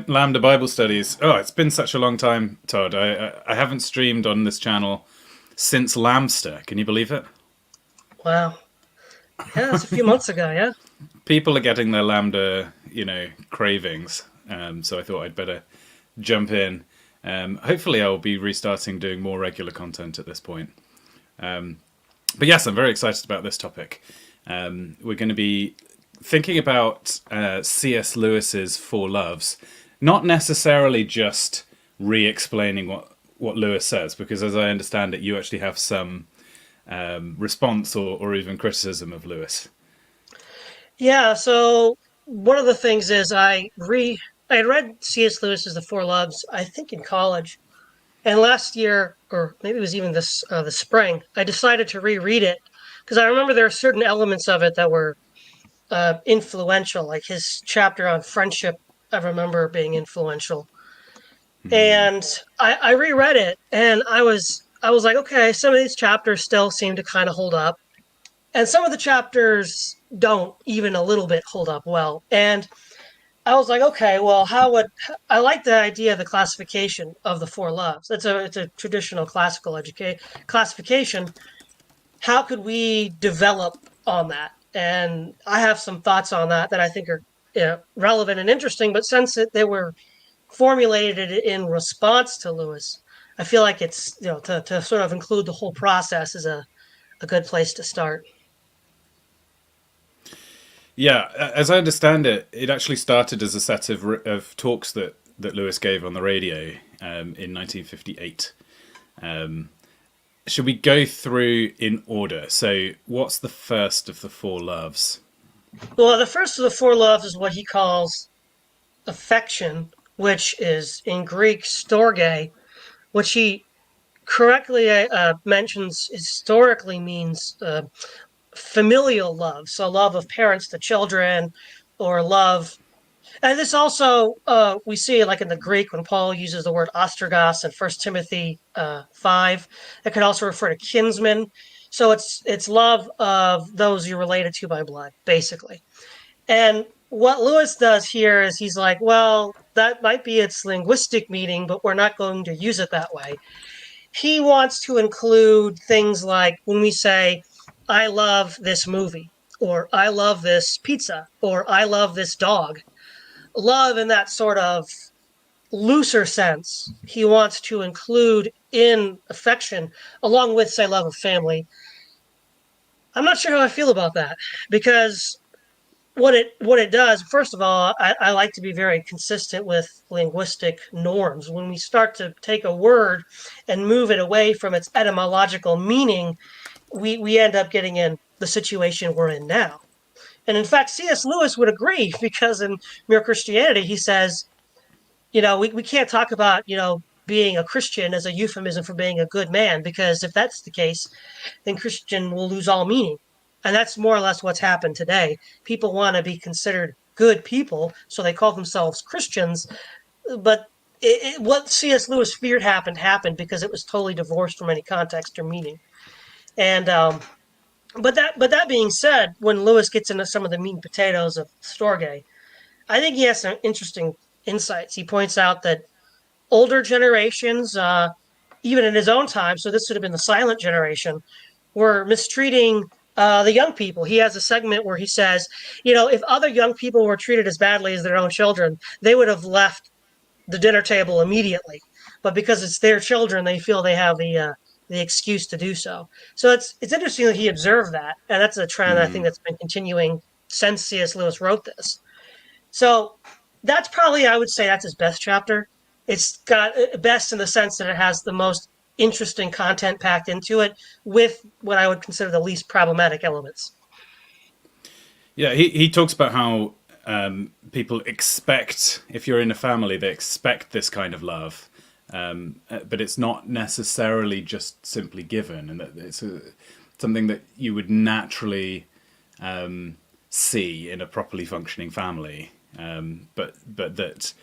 Lambda Bible studies. Oh, it's been such a long time, Todd. I haven't streamed on this channel since Lambster. Can you believe it? Wow. Yeah, that's a few months ago, yeah. People are getting their Lambda, cravings. So I thought I'd better jump in. Hopefully, I'll be restarting doing more regular content at this point. But yes, I'm very excited about this topic. We're going to be thinking about C.S. Lewis's Four Loves, not necessarily just re-explaining what Lewis says, because as I understand it, you actually have some response or even criticism of Lewis. Yeah, so one of the things is I had read C.S. Lewis's The Four Loves, I think in college. And last year, or maybe it was even this the spring, I decided to reread it because I remember there are certain elements of it that were influential, like his chapter on friendship. I remember being influential, and I reread it, and I was like, okay, some of these chapters still seem to kind of hold up, and some of the chapters don't even a little bit hold up well. And I was like, okay, well, how would I like the idea of the classification of the four loves? It's a traditional classical education classification. How could we develop on that? And I have some thoughts on that I think are relevant and interesting. But since they were formulated in response to Lewis, I feel like it's to sort of include the whole process is a good place to start. Yeah, as I understand it, it actually started as a set of talks that Lewis gave on the radio in 1958. Should we go through in order? So, what's the first of the four loves? Well, the first of the four loves is what he calls affection, which is in Greek storge, which he correctly mentions historically means familial love. So, love of parents to children, or love. And this also, we see like in the Greek when Paul uses the word ostrogos in First Timothy 5. It can also refer to kinsmen. So it's love of those you're related to by blood, basically. And what Lewis does here is he's like, well, that might be its linguistic meaning, but we're not going to use it that way. He wants to include things like when we say, I love this movie, or I love this pizza, or I love this dog. Love in that sort of looser sense, he wants to include in affection, along with, say, love of family. I'm not sure how I feel about that because what it does, first of all, I like to be very consistent with linguistic norms. When we start to take a word and move it away from its etymological meaning, we end up getting in the situation we're in now. And in fact, C.S. Lewis would agree because in Mere Christianity, he says, we can't talk about, being a Christian as a euphemism for being a good man, because if that's the case, then Christian will lose all meaning. And that's more or less what's happened today. People want to be considered good people, so they call themselves Christians. But what C.S. Lewis feared happened because it was totally divorced from any context or meaning. And but that being said, when Lewis gets into some of the meat and potatoes of Storge, I think he has some interesting insights. He points out that older generations, even in his own time, so this would have been the silent generation, were mistreating the young people. He has a segment where he says, if other young people were treated as badly as their own children, they would have left the dinner table immediately. But because it's their children, they feel they have the excuse to do so. So it's interesting that he observed that, and that's a trend I think that's been continuing since C.S. Lewis wrote this. So that's probably, I would say, that's his best chapter. It's got best in the sense that it has the most interesting content packed into it with what I would consider the least problematic elements. Yeah, he talks about how people expect, if you're in a family, they expect this kind of love, but it's not necessarily just simply given, and that it's something that you would naturally see in a properly functioning family, but that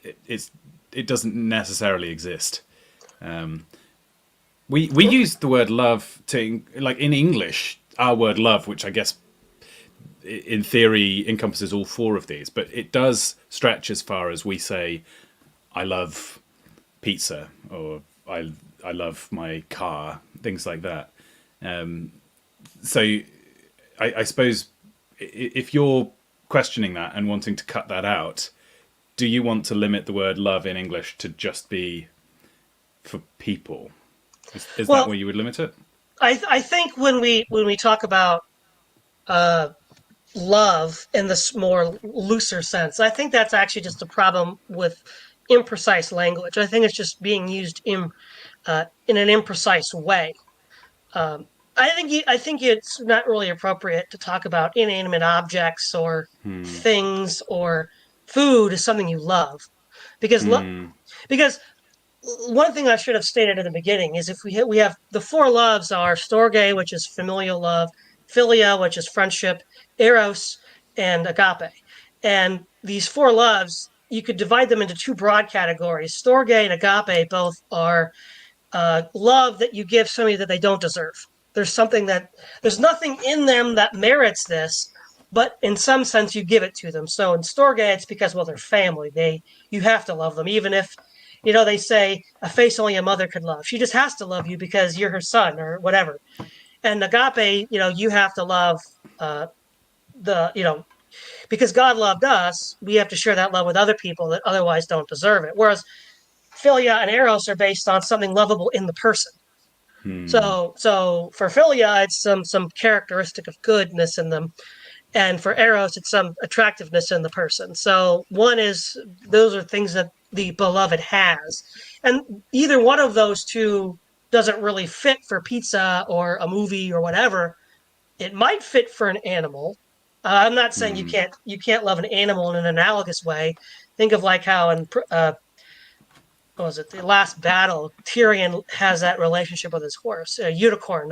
it doesn't necessarily exist. We use the word love to, like in English, our word love, which I guess in theory encompasses all four of these, but it does stretch as far as we say, I love pizza, or I love my car, things like that. So I suppose if you're questioning that and wanting to cut that out, do you want to limit the word love in English to just be for people? Is that Well, where you would limit it? I think when we talk about uh, love in this more looser sense, I think that's actually just a problem with imprecise language. I think it's just being used in an imprecise way. Um, I think it's not really appropriate to talk about inanimate objects or things or food as something you love because because one thing I should have stated in the beginning is if we have the four loves are storge, which is familial love, philia, which is friendship, eros, and agape. And these four loves, you could divide them into two broad categories. Storge and agape both are love that you give somebody that they don't deserve. There's something that there's nothing in them that merits this, but in some sense you give it to them. So in Storge, it's because well they're family. You have to love them, even if they say a face only a mother could love. She just has to love you because you're her son or whatever. And agape, you have to love the because God loved us, we have to share that love with other people that otherwise don't deserve it. Whereas philia and eros are based on something lovable in the person. So for philia, it's some characteristic of goodness in them, and for eros, it's some attractiveness in the person. So one is those are things that the beloved has, and either one of those two doesn't really fit for pizza or a movie or whatever. It might fit for an animal. I'm not saying you can't love an animal in an analogous way. Think of like how in what was it, the last battle, Tyrion has that relationship with his horse, a unicorn,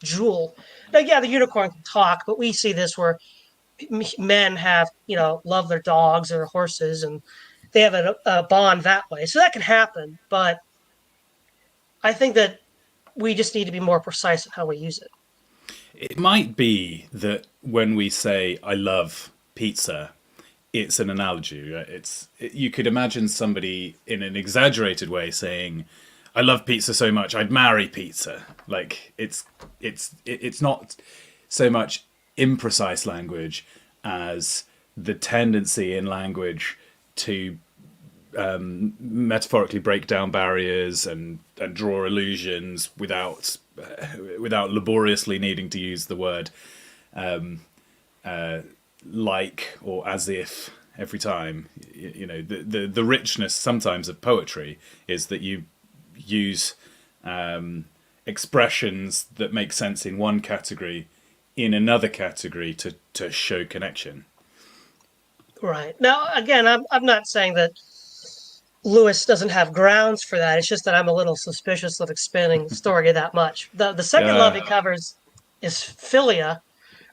Jewel. Now, yeah, the unicorn can talk, but we see this where men have, love their dogs or horses, and they have a bond that way. So that can happen, but I think that we just need to be more precise in how we use it. It might be that when we say I love pizza, it's an analogy. Right? You could imagine somebody in an exaggerated way saying, "I love pizza so much, I'd marry pizza." Like it's not so much imprecise language as the tendency in language to metaphorically break down barriers and draw illusions without laboriously needing to use the word like or as if every time. The richness sometimes of poetry is that you use expressions that make sense in one category in another category to show connection. Right. Now, again, I'm not saying that Lewis doesn't have grounds for that. It's just that I'm a little suspicious of expanding the story that much. The second love he Yeah. covers is philia,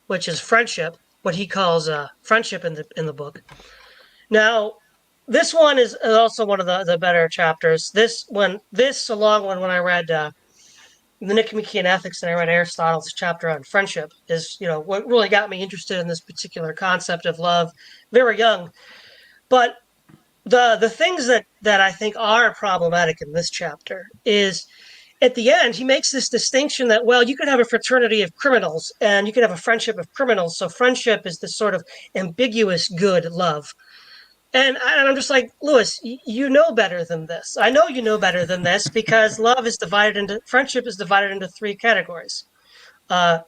which is friendship, what he calls friendship in the book. Now, this one is also one of the better chapters. This along when I read the Nicomachean Ethics and I read Aristotle's chapter on friendship is what really got me interested in this particular concept of love very young. But the things that I think are problematic in this chapter is at the end he makes this distinction that well you could have a fraternity of criminals and you could have a friendship of criminals. So friendship is this sort of ambiguous good love. And I'm just like, Lewis, you know better than this. I know you know better than this because friendship is divided into three categories: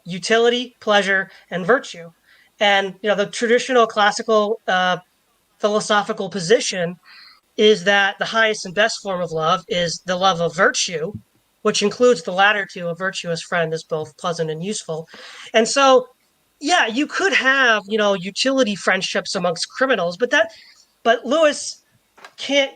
utility, pleasure, and virtue. And the traditional classical philosophical position is that the highest and best form of love is the love of virtue, which includes the latter two. A virtuous friend is both pleasant and useful. And so, yeah, you could have utility friendships amongst criminals, but Lewis can't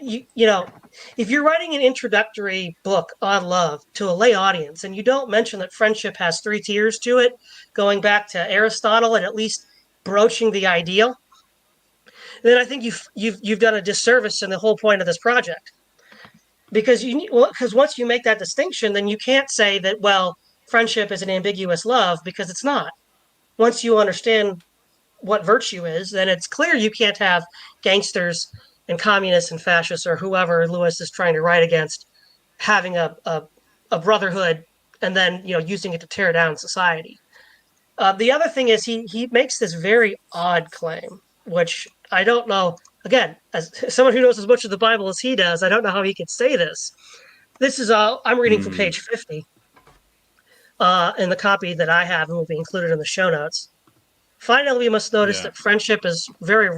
if you're writing an introductory book on love to a lay audience and you don't mention that friendship has three tiers to it, going back to Aristotle and at least broaching the ideal, then I think you've done a disservice in the whole point of this project. Because once you make that distinction, then you can't say that friendship is an ambiguous love because it's not. Once you understand what virtue is, then it's clear you can't have gangsters and communists and fascists or whoever Lewis is trying to write against having a brotherhood and then using it to tear down society. The other thing is he makes this very odd claim, which I don't know. Again, as someone who knows as much of the Bible as he does, I don't know how he could say this. This is I'm reading from Mm, page 50 in the copy that I have and will be included in the show notes. Finally, we must notice yeah. that friendship is very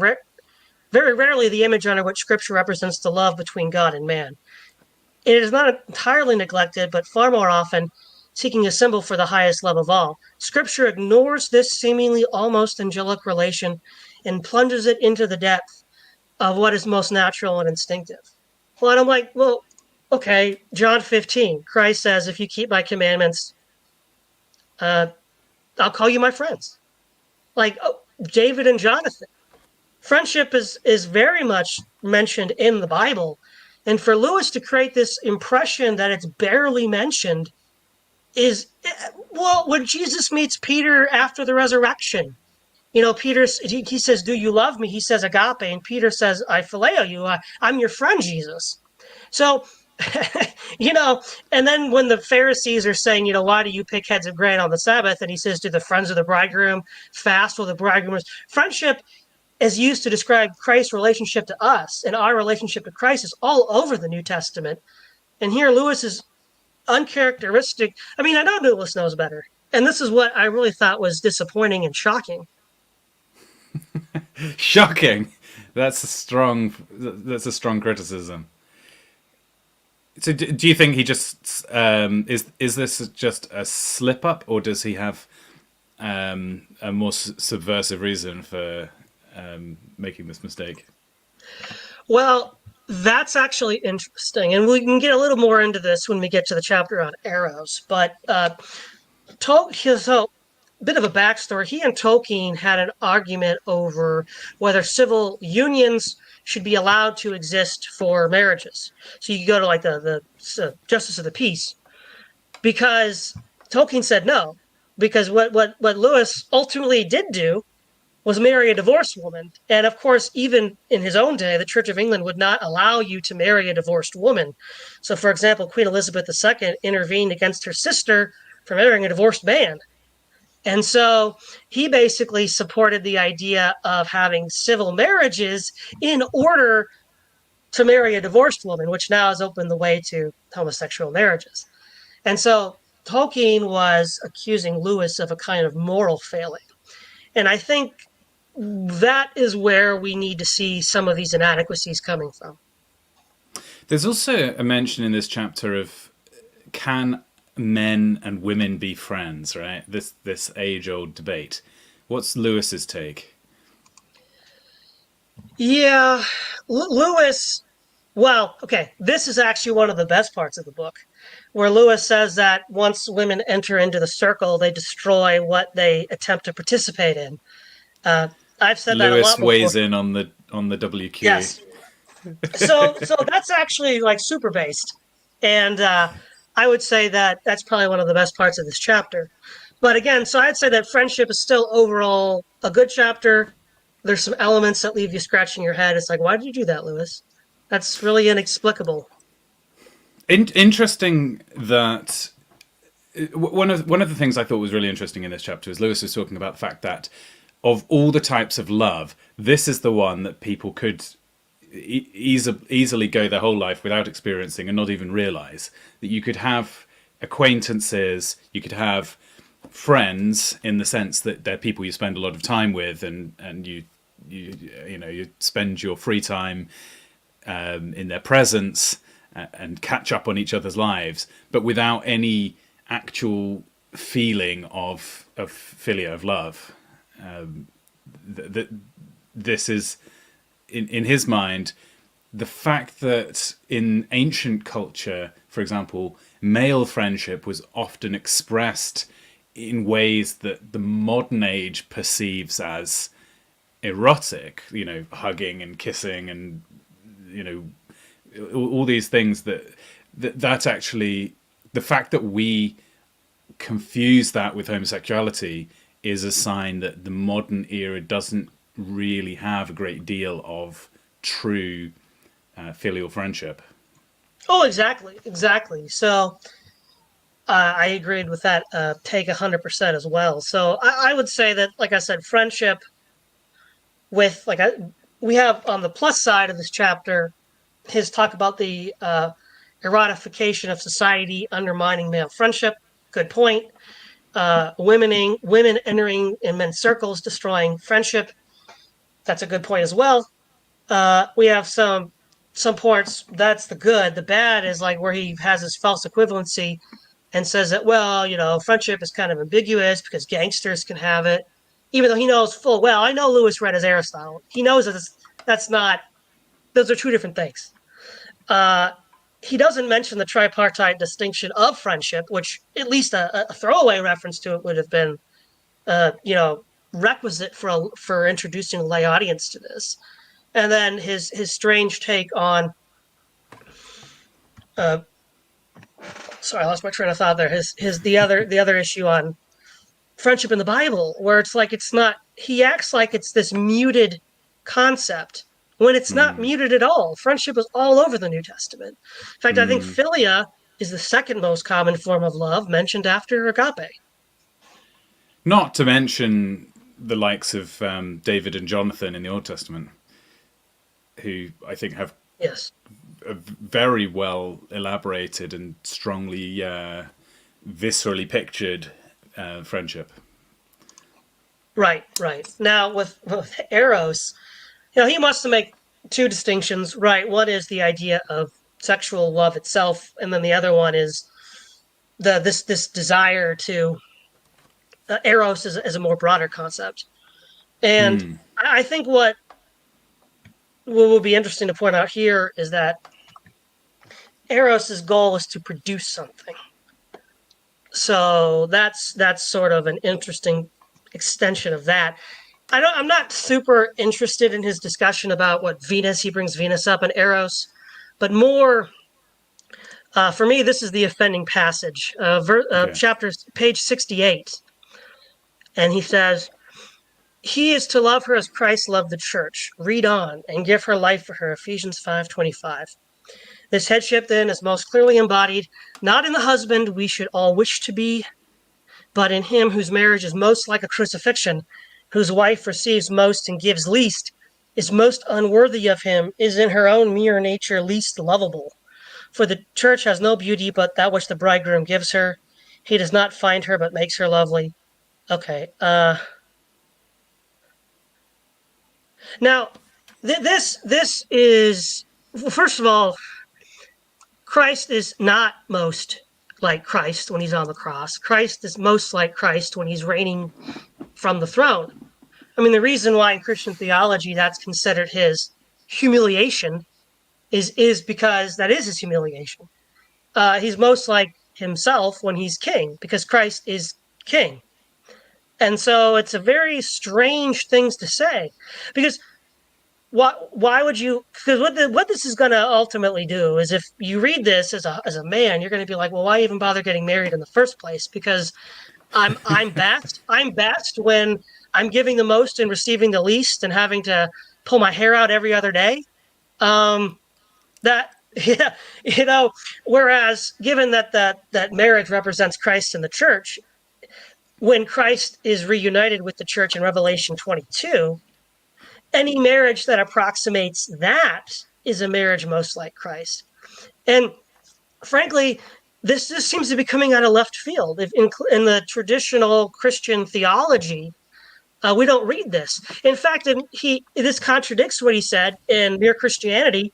rarely the image under which Scripture represents the love between God and man. It is not entirely neglected, but far more often seeking a symbol for the highest love of all. Scripture ignores this seemingly almost angelic relation and plunges it into the depth of what is most natural and instinctive. Well, and I'm like, well, okay, John 15, Christ says, if you keep my commandments, uh, I'll call you my friends. Like David and Jonathan. Friendship is very much mentioned in the Bible. And for Lewis to create this impression that it's barely mentioned is, well, when Jesus meets Peter after the resurrection, Peter, he says, do you love me? He says agape. And Peter says, I phileo you. I'm your friend, Jesus. So, you know, and then when the Pharisees are saying, why do you pick heads of grain on the Sabbath? And he says, do the friends of the bridegroom fast while the bridegroom is? Friendship is used to describe Christ's relationship to us, and our relationship to Christ is all over the New Testament. And here Lewis is uncharacteristic. I mean, I know Lewis knows better. And this is what I really thought was disappointing and shocking. Shocking. That's a strong criticism. So, do you think he just is this just a slip up, or does he have a more subversive reason for making this mistake? Well, that's actually interesting. And we can get a little more into this when we get to the chapter on arrows. But so bit of a backstory. He and Tolkien had an argument over whether civil unions should be allowed to exist for marriages. So you go to like the Justice of the Peace because Tolkien said no. Because what Lewis ultimately did do was marry a divorced woman. And of course, even in his own day, the Church of England would not allow you to marry a divorced woman. So, for example, Queen Elizabeth II intervened against her sister for marrying a divorced man. And so he basically supported the idea of having civil marriages in order to marry a divorced woman, which now has opened the way to homosexual marriages. And so Tolkien was accusing Lewis of a kind of moral failing. And I think that is where we need to see some of these inadequacies coming from. There's also a mention in this chapter of can men and women be friends, right? This age old debate. What's Lewis's take? Yeah, Lewis. Well, okay, this is actually one of the best parts of the book, where Lewis says that once women enter into the circle, they destroy what they attempt to participate in. Uh, I've said that a Lewis lot before. weighs in on the WQ. Yes, so that's actually like super based, and I would say that that's probably one of the best parts of this chapter. But again, so I'd say that friendship is still overall a good chapter. There's some elements that leave you scratching your head. It's like, why did you do that, Lewis? That's really inexplicable. Interesting that one of the things I thought was really interesting in this chapter is Lewis was talking about the fact that of all the types of love, this is the one that people could easily go their whole life without experiencing and not even realize that you could have acquaintances, you could have friends in the sense that they're people you spend a lot of time with, and you spend your free time in their presence and catch up on each other's lives, but without any actual feeling of philia, of love. That this is in his mind the fact that in ancient culture, for example, male friendship was often expressed in ways that the modern age perceives as erotic, hugging and kissing and all these things that actually the fact that we confuse that with homosexuality is a sign that the modern era doesn't really have a great deal of true filial friendship. Oh, exactly, exactly. So I agreed with that take 100% as well. So I would say that, like I said, friendship with we have on the plus side of this chapter his talk about the erotification of society undermining male friendship. Good point. Women entering in men's circles, destroying friendship. That's a good point as well. We have some parts that's the good. The bad is like where he has his false equivalency and says that, well, friendship is kind of ambiguous because gangsters can have it, even though he knows full well. I know Lewis read as Aristotle. He knows that that's not. Those are two different things. Uh, he doesn't mention the tripartite distinction of friendship, which at least a throwaway reference to it would have been, uh, you know, requisite for introducing a lay audience to this. And then his strange take on, uh, sorry, I lost my train of thought there. His the other issue on friendship in the Bible, where it's like it's not. He acts like it's this muted concept when it's not Mm. muted at all. Friendship is all over the New Testament. In fact, I think Mm. philia is the second most common form of love mentioned after agape. Not to mention the likes of David and Jonathan in the Old Testament, who I think have Yes. a very well elaborated and strongly viscerally pictured friendship. Right, right. Now with Eros, he wants to make two distinctions, right? One is the idea of sexual love itself, and then the other one is this desire to Eros is a more broader concept. And Mm. I think what will be interesting to point out here is that Eros's goal is to produce something. So that's sort of an interesting extension of that. I'm not super interested in his discussion about what Venus, he brings Venus up in Eros, but more for me, this is the offending passage, Okay. chapter page 68. And he says, he is to love her as Christ loved the church. Read on and give her life for her. Ephesians 5:25. This headship then is most clearly embodied not in the husband we should all wish to be, but in him whose marriage is most like a crucifixion, whose wife receives most and gives least, is most unworthy of him, is in her own mere nature least lovable. For the church has no beauty but that which the bridegroom gives her. He does not find her but makes her lovely. Okay. Now, this is, first of all, Christ is not most like Christ when he's on the cross. Christ is most like Christ when he's reigning from the throne. I mean, the reason why in Christian theology that's considered his humiliation is because that is his humiliation. He's most like himself when he's king because Christ is king. And so it's a very strange things to say because why would you, because what this is going to ultimately do is if you read this as a man, you're going to be like, well, why even bother getting married in the first place? Because I'm best when I'm giving the most and receiving the least and having to pull my hair out every other day. Um, that yeah, whereas given that marriage represents Christ and the church, when Christ is reunited with the church in Revelation 22, any marriage that approximates that is a marriage most like Christ. And frankly, this seems to be coming out of left field. If in the traditional Christian theology, we don't read this. In fact, this contradicts what he said in Mere Christianity,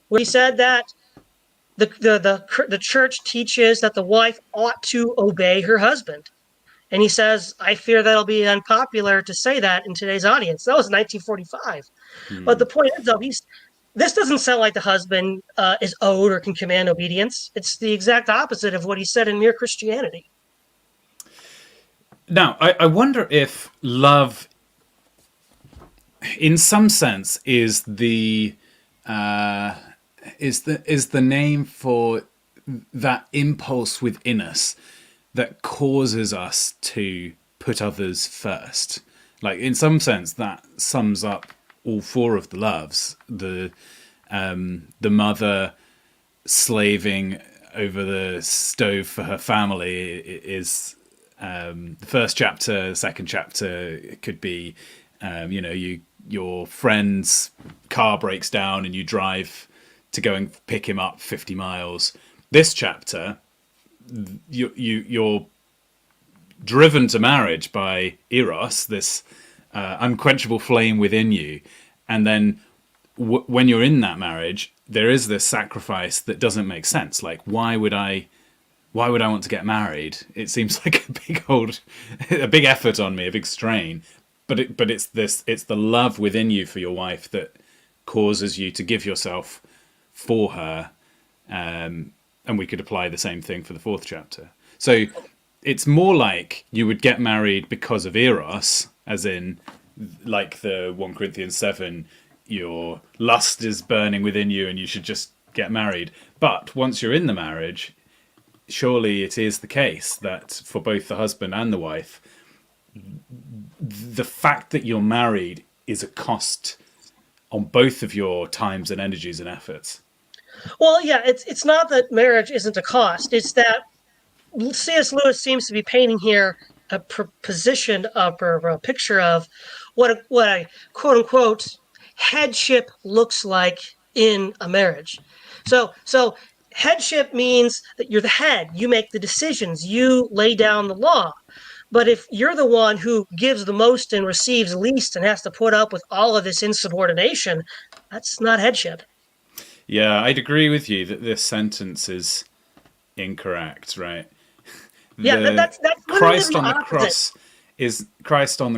where he said that the church teaches that the wife ought to obey her husband. And he says, I fear that'll be unpopular to say that in today's audience. That was 1945. But the Mm. point is, though, this doesn't sound like the husband is owed or can command obedience. It's the exact opposite of what he said in Mere Christianity. Now, I wonder if love, in some sense, uh, is the name for that impulse within us that causes us to put others first. Like in some sense, that sums up all four of the loves. The mother slaving over the stove for her family is the first chapter. The second chapter it could be, your friend's car breaks down and you drive to go and pick him up 50 miles. This chapter, you're driven to marriage by Eros, this unquenchable flame within you, and then when you're in that marriage, there is this sacrifice that doesn't make sense. Like, why would I want to get married? It seems like a big effort on me, a big strain. But it's the love within you for your wife that causes you to give yourself for her. And we could apply the same thing for the fourth chapter. So it's more like you would get married because of Eros, as in, like the 1 Corinthians 7, your lust is burning within you and you should just get married. But once you're in the marriage, surely it is the case that for both the husband and the wife, the fact that you're married is a cost on both of your times and energies and efforts. Well, yeah, it's not that marriage isn't a cost. It's that C.S. Lewis seems to be painting here a position of or a picture of what a quote unquote headship looks like in a marriage. So headship means that you're the head. You make the decisions. You lay down the law. But if you're the one who gives the most and receives least and has to put up with all of this insubordination, that's not headship. Yeah, I'd agree with you that this sentence is incorrect, right? Yeah, that's literally Christ the on the opposite.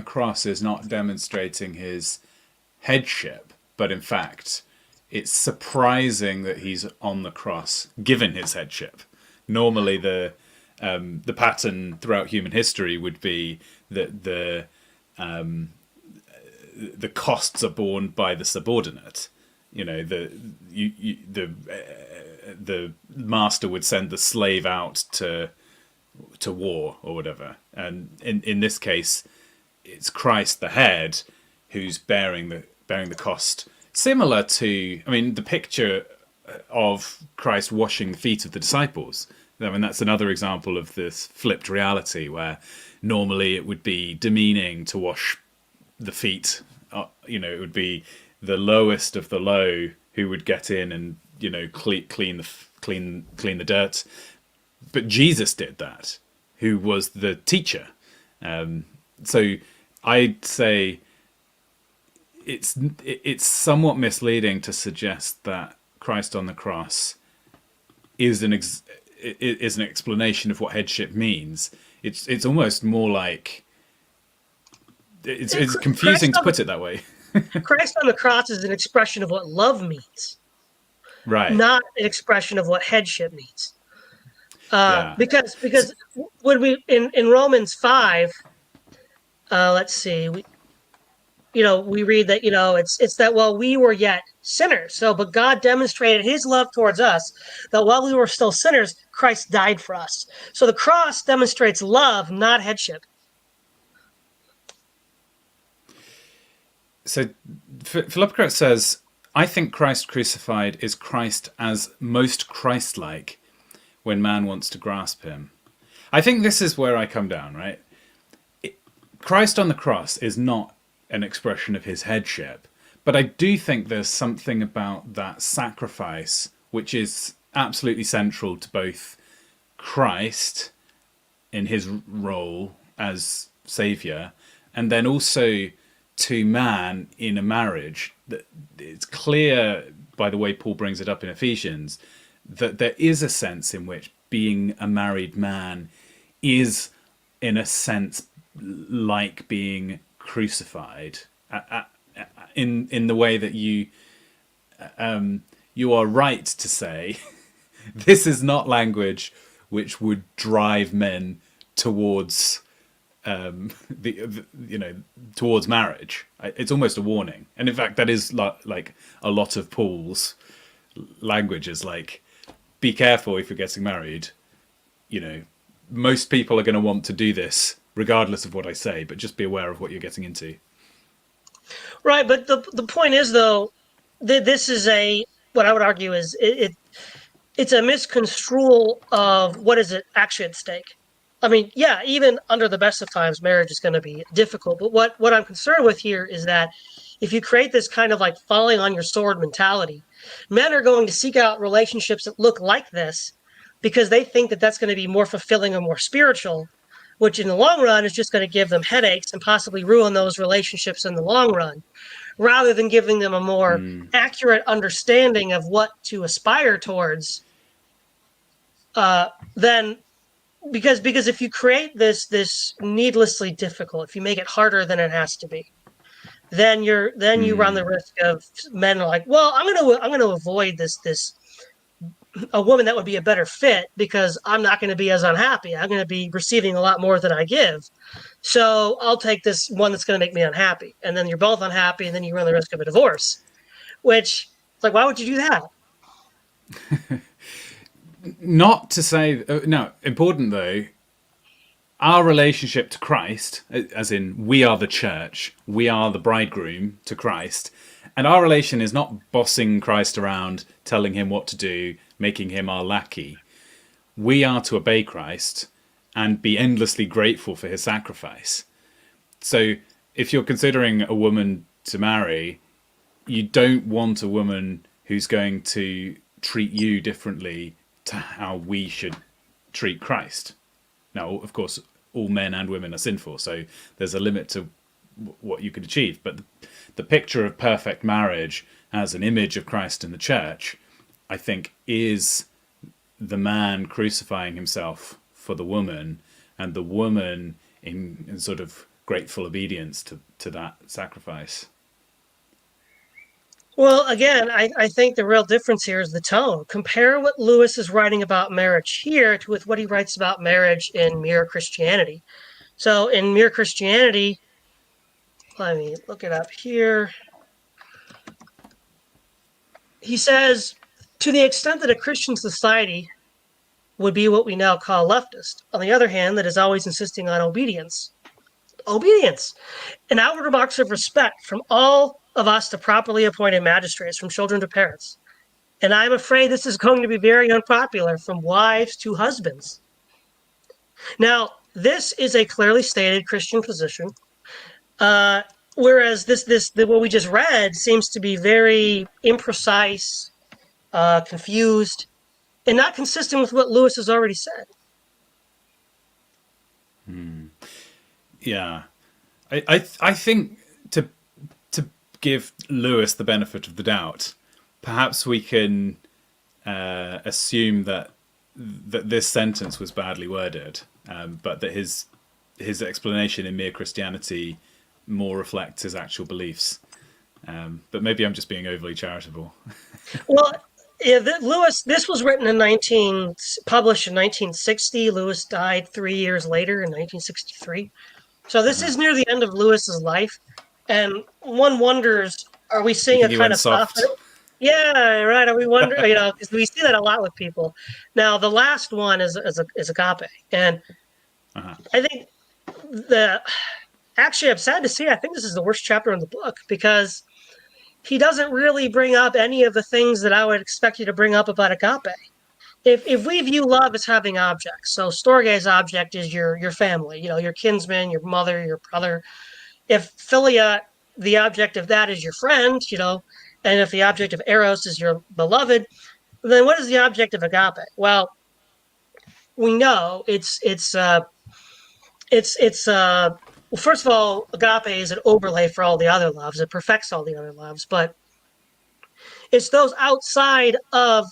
cross is not demonstrating his headship, but in fact, it's surprising that he's on the cross given his headship. Normally, the pattern throughout human history would be that the costs are borne by the subordinate. The master would send the slave out to war or whatever, and in this case, it's Christ the head who's bearing the cost. Similar to, I mean, the picture of Christ washing the feet of the disciples. I mean, that's another example of this flipped reality where normally it would be demeaning to wash the feet. It would be the lowest of the low who would get in and clean the dirt. But Jesus did that, who was the teacher. So I'd say it's somewhat misleading to suggest that Christ on the cross is an explanation of what headship means. It's almost more like it's confusing to put it that way. Christ on the cross is an expression of what love means, Right. not an expression of what headship means. Yeah. Because when we in Romans 5, let's see, we read that it's that while we were yet sinners, but God demonstrated His love towards us, that while we were still sinners, Christ died for us. So the cross demonstrates love, not headship. So Philippocrat says, I think Christ crucified is Christ as most Christ-like when man wants to grasp him. I think this is where I come down, right? Christ on the cross is not an expression of his headship, but I do think there's something about that sacrifice which is absolutely central to both Christ in his role as saviour and then also to man in a marriage. That it's clear by the way Paul brings it up in Ephesians that there is a sense in which being a married man is in a sense like being crucified in the way that you are right to say this is not language which would drive men towards towards marriage. It's almost a warning, and in fact that is like a lot of Paul's language is like, be careful if you're getting married. Most people are going to want to do this regardless of what I say, but just be aware of what you're getting into. Right, but the point is though, this is a what I would argue is it's a misconstrual of what is it actually at stake. I mean, yeah, even under the best of times, marriage is going to be difficult. But what I'm concerned with here is that if you create this kind of like falling on your sword mentality, men are going to seek out relationships that look like this because they think that that's going to be more fulfilling or more spiritual, which in the long run is just going to give them headaches and possibly ruin those relationships in the long run, rather than giving them a more accurate understanding of what to aspire towards. Then because if you create this needlessly difficult, if you make it harder than it has to be, then you run the risk of men are like, well, I'm gonna avoid this a woman that would be a better fit because I'm not going to be as unhappy. I'm going to be receiving a lot more than I give. So I'll take this one that's going to make me unhappy. And then you're both unhappy, and then you run the risk of a divorce, which it's like, why would you do that? Not to say, no, important though, our relationship to Christ, as in we are the church, we are the bridegroom to Christ, and our relation is not bossing Christ around, telling him what to do, making him our lackey. We are to obey Christ and be endlessly grateful for his sacrifice. So if you're considering a woman to marry, you don't want a woman who's going to treat you differently to how we should treat Christ. Now, of course, all men and women are sinful, so there's a limit to what you could achieve. But the picture of perfect marriage as an image of Christ in the church, I think, is the man crucifying himself for the woman, and the woman in sort of grateful obedience to that sacrifice. Well, again, I think the real difference here is the tone. Compare what Lewis is writing about marriage here to with what he writes about marriage in Mere Christianity. So in Mere Christianity, let me look it up here. He says, to the extent that a Christian society would be what we now call leftist, on the other hand, that is always insisting on obedience. Obedience! An outward marks of respect from all of us to properly appointed magistrates, from children to parents. And I'm afraid this is going to be very unpopular from wives to husbands. Now, this is a clearly stated Christian position, whereas what we just read seems to be very imprecise, confused, and not consistent with what Lewis has already said. Yeah, I think to give Lewis the benefit of the doubt, perhaps we can assume that this sentence was badly worded, but that his explanation in Mere Christianity more reflects his actual beliefs. But maybe I'm just being overly charitable. Well, yeah, Lewis. This was written published in 1960. Lewis died 3 years later in 1963. So this is near the end of Lewis's life, and one wonders: are we You seeing a think he kind went of soft? soft? Yeah, right. Are we wonder? Because we see that a lot with people. Now, the last one is agape, and Uh-huh. I think the actually, I'm sad to see. I think this is the worst chapter in the book because he doesn't really bring up any of the things that I would expect you to bring up about agape. If we view love as having objects, so Storge's object is your family, your kinsman, your mother, your brother. If philia, the object of that is your friend, and if the object of eros is your beloved, then what is the object of agape? Well, we know well, first of all, agape is an overlay for all the other loves. It perfects all the other loves, but it's those outside of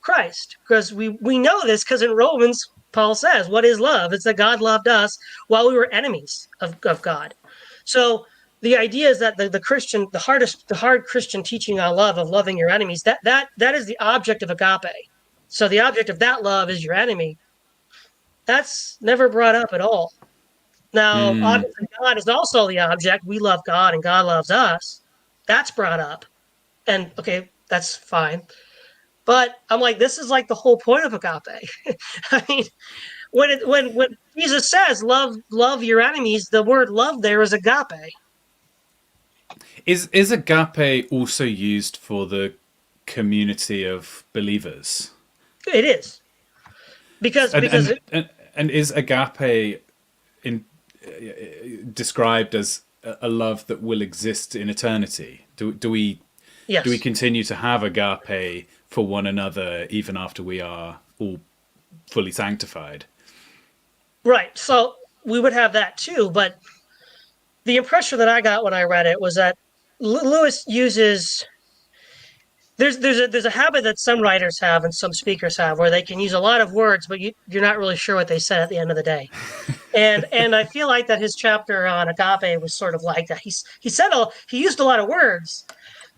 Christ, because we know this because in Romans Paul says, what is love? It's that God loved us while we were enemies of God. So the idea is that the hard Christian teaching on love, of loving your enemies, that is the object of agape. So the object of that love is your enemy. That's never brought up at all. Now, obviously, God is also the object. We love God and God loves us. That's brought up. And okay, that's fine. But I'm like, this is like the whole point of agape. I mean, when Jesus says love your enemies, the word love there is agape. Is agape also used for the community of believers? It is because And because and and, and is agape in described as a love that will exist in eternity? Do we yes, continue to have agape for one another even after we are all fully sanctified? right. So we would have that too, but the impression that I got when I read it was that Lewis uses there's a habit that some writers have and some speakers have where they can use a lot of words, but you're not really sure what they said at the end of the day. And I feel like that his chapter on agape was sort of like that. He used a lot of words,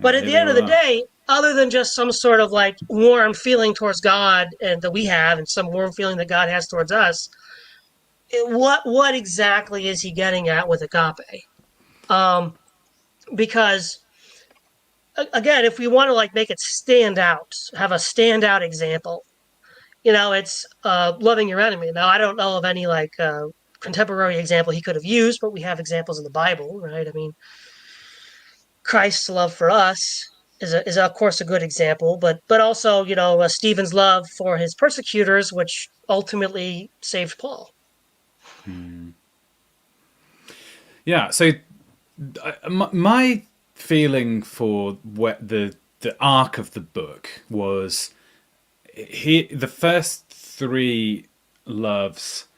but at Yeah, the there end you of the are. day, other than just some sort of like warm feeling towards God and that we have, and some warm feeling that God has towards us, what exactly is he getting at with agape? Um, because again, if we want to like make it stand out, have a standout example, it's loving your enemy. Now, I don't know of any like contemporary example he could have used, but we have examples in the Bible, right? I mean, Christ's love for us is of course a good example, but also Stephen's love for his persecutors, which ultimately saved Paul. Yeah. So my feeling for what the arc of the book was the first three loves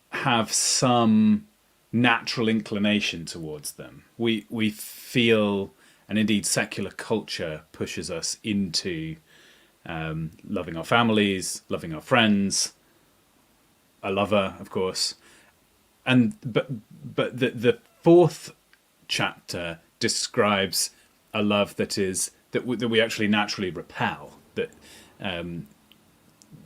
have some natural inclination towards them. We feel, and indeed secular culture pushes us into loving our families, loving our friends, a lover, of course. And but the fourth chapter describes a love that we actually naturally repel. That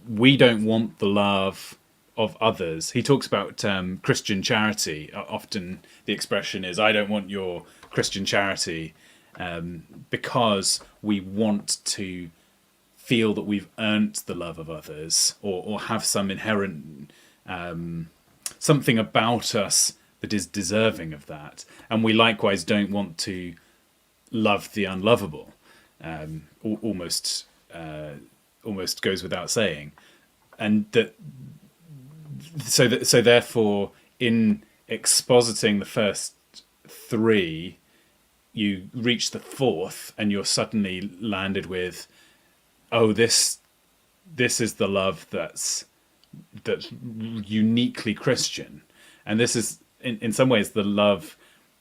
we don't want the love of others. He talks about Christian charity. Often the expression is, "I don't want your Christian charity," because we want to feel that we've earned the love of others, or have some inherent something about us that is deserving of that. And we likewise don't want to love the unlovable. Almost almost goes without saying. And so therefore, in expositing the first three, you reach the fourth and you're suddenly landed with, oh, this is the love that's uniquely Christian. And this is in some ways the love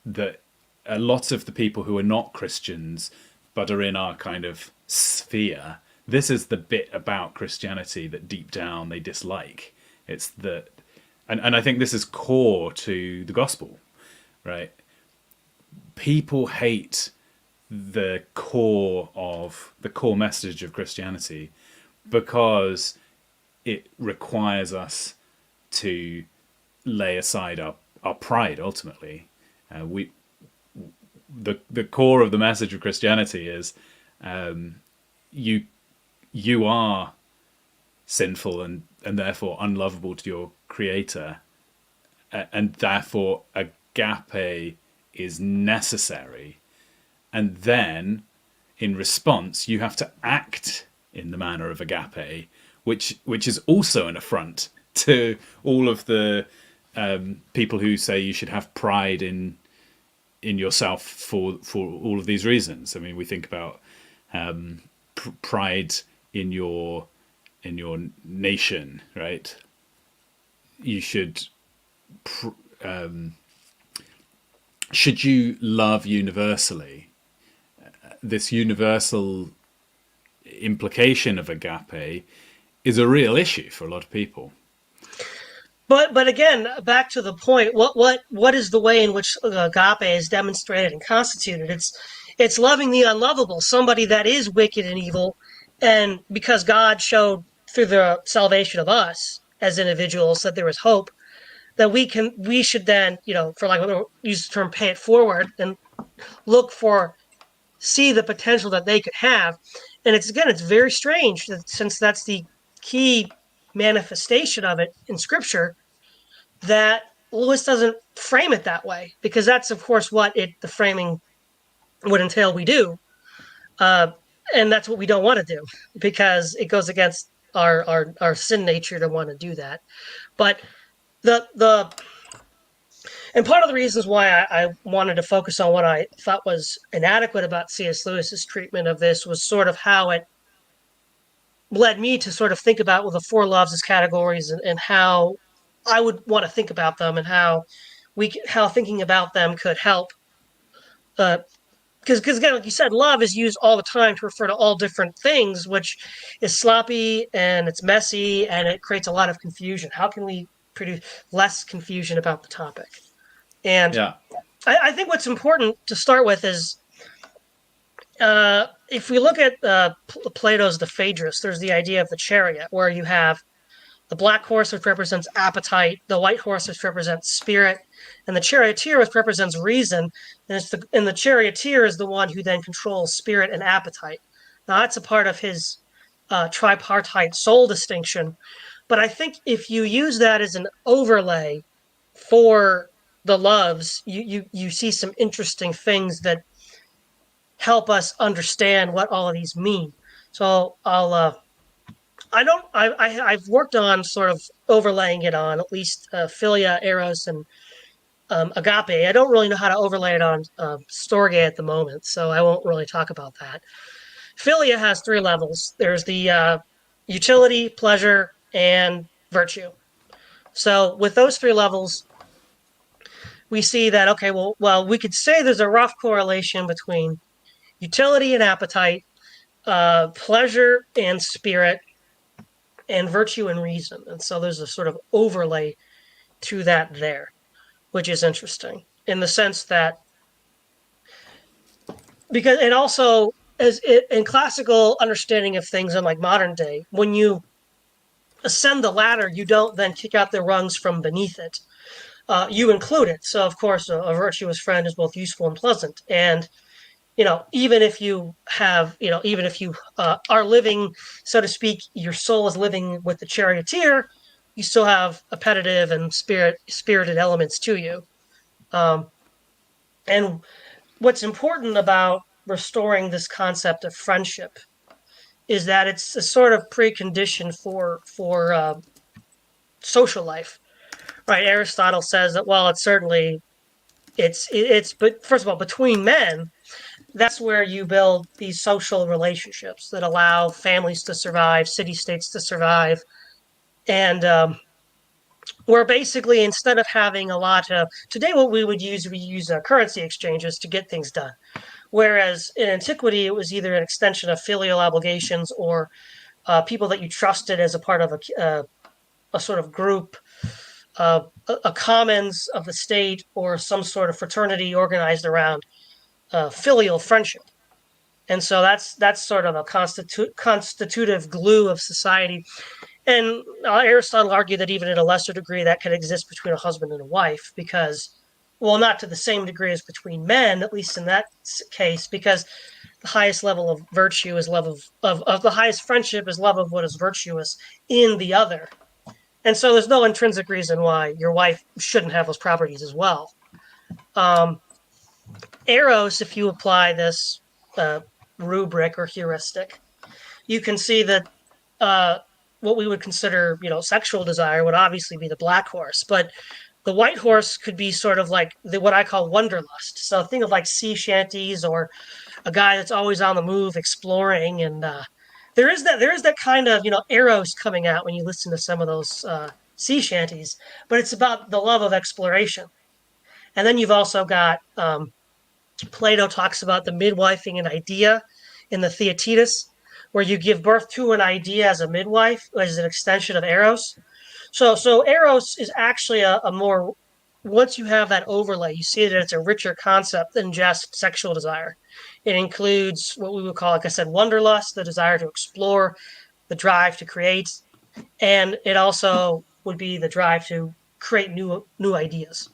that a lot of the people who are not Christians but are in our kind of sphere, this is the bit about Christianity that deep down they dislike. It's that, and I think this is core to the gospel, right? People hate the core message of Christianity because it requires us to lay aside our pride ultimately. We the core of the message of Christianity is you you are sinful and therefore unlovable to your creator, and therefore agape is necessary, and then in response you have to act in the manner of agape, which is also an affront to all of the people who say you should have pride in yourself for all of these reasons. I mean, we think about pride in your nation, right? You should you love universally. This universal implication of agape is a real issue for a lot of people. But again, back to the point, what is the way in which agape is demonstrated and constituted? It's loving the unlovable, somebody that is wicked and evil, and because God showed through the salvation of us as individuals that there is hope, that we should then, for like use the term, pay it forward and look for see the potential that they could have. And it's very strange that since that's the key manifestation of it in scripture, that Lewis doesn't frame it that way, because that's of course what the framing would entail we do, uh, and that's what we don't want to do, because it goes against our sin nature to want to do that. But the and part of the reasons why I wanted to focus on what I thought was inadequate about C.S. Lewis's treatment of this was sort of how it led me to sort of think about the four loves as categories, and how I would want to think about them, and how thinking about them could help. Uh, because again, like you said, love is used all the time to refer to all different things, which is sloppy and it's messy and it creates a lot of confusion. How can we produce less confusion about the topic? And Yeah. I think what's important to start with is, if we look at Plato's The Phaedrus, there's the idea of the chariot, where you have the black horse, which represents appetite, the white horse, which represents spirit, and the charioteer, which represents reason. And the charioteer is the one who then controls spirit and appetite. Now, that's a part of his tripartite soul distinction. But I think if you use that as an overlay for the loves, you see some interesting things that help us understand what all of these mean. So I don't. I've worked on sort of overlaying it on at least philia, eros, and agape. I don't really know how to overlay it on storge at the moment, so I won't really talk about that. Philia has three levels. There's the utility, pleasure, and virtue. So with those three levels, we see that okay, well, we could say there's a rough correlation between utility and appetite, pleasure and spirit, and virtue and reason. And so there's a sort of overlay to that there, which is interesting in the sense that, because it also, as it, in classical understanding of things in like modern day, when you ascend the ladder, you don't then kick out the rungs from beneath it. You include it. So of course, a virtuous friend is both useful and pleasant. And even if you have, even if you are living, so to speak, your soul is living with the charioteer, you still have appetitive and spirited elements to you. Um, and what's important about restoring this concept of friendship is that it's a sort of precondition for social life, right? Aristotle says that, well, it's certainly but first of all, between men, that's where you build these social relationships that allow families to survive, city states to survive, and where basically, instead of having a lot of today, what we use currency exchanges to get things done. Whereas in antiquity, it was either an extension of filial obligations, or people that you trusted as a part of a sort of group, a commons of the state, or some sort of fraternity organized around filial friendship. And so that's sort of a constitutive glue of society. And Aristotle argued that even at a lesser degree, that could exist between a husband and a wife, because, well, not to the same degree as between men, at least in that case, because the highest level of virtue is love of the highest friendship is love of what is virtuous in the other. And so there's no intrinsic reason why your wife shouldn't have those properties as well. Um, Eros, if you apply this uh, rubric or heuristic, you can see that what we would consider, sexual desire would obviously be the black horse, but the white horse could be sort of like what I call wanderlust. So think of like sea shanties, or a guy that's always on the move, exploring, and there is that kind of eros coming out when you listen to some of those sea shanties, but it's about the love of exploration. And then you've also got Plato talks about the midwifing an idea in the Theaetetus, where you give birth to an idea as a midwife, as an extension of Eros. So Eros is actually a more, once you have that overlay, you see that it's a richer concept than just sexual desire. It includes what we would call, like I said, wanderlust, the desire to explore, the drive to create, and it also would be the drive to create new ideas.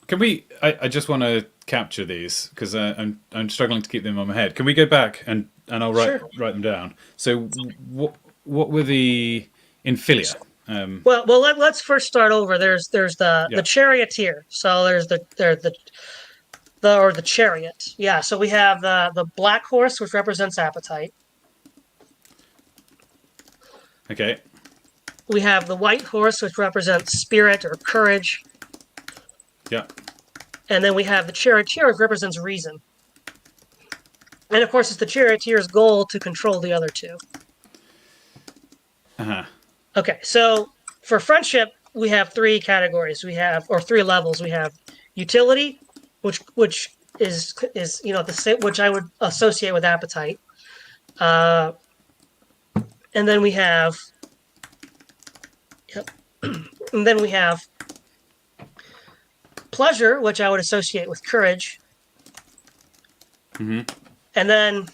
Can we? I just want to capture these because I'm struggling to keep them on my head. Can we go back and I'll write Sure. write them down? So what were the in Philia. Let's first start over. There's the Yeah. charioteer. So there's the chariot. Yeah. So we have the black horse, which represents appetite. Okay. We have the white horse, which represents spirit or courage. Yeah. And then we have the charioteer, which represents reason. And of course, it's the charioteer's goal to control the other two. Uh-huh. Okay, so for friendship, we have three categories. Or three levels. We have utility, which is which I would associate with appetite. And then we have, yep. And then we have pleasure, which I would associate with courage. Mm-hmm. And then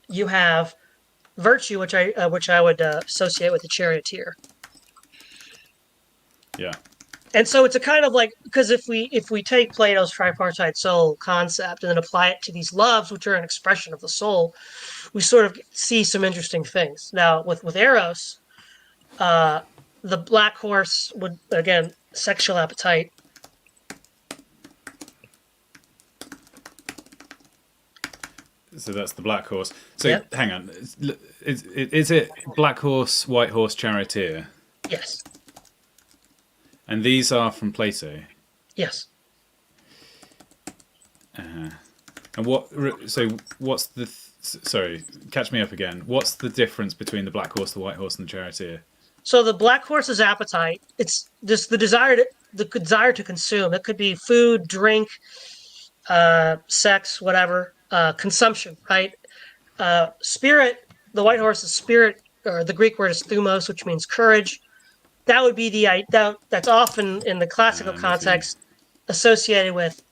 you have virtue, which I would associate with the charioteer. Yeah. And so it's a kind of like, because if we take Plato's tripartite soul concept and then apply it to these loves, which are an expression of the soul, we sort of see some interesting things. Now with Eros, the black horse would, again, sexual appetite. So that's the black horse. So Yep. hang on, is it black horse, white horse, charioteer, Yes. and these are from Plato? Yes. And what? So what's the? Sorry, catch me up again. What's the difference between the black horse, the white horse, and the charioteer? So the black horse's appetite, it's just the desire to consume. It could be food, drink, sex, whatever, consumption, right? Spirit, the white horse is spirit, or the Greek word is thumos, which means courage. That would be that's often in the classical I'm with you. context associated with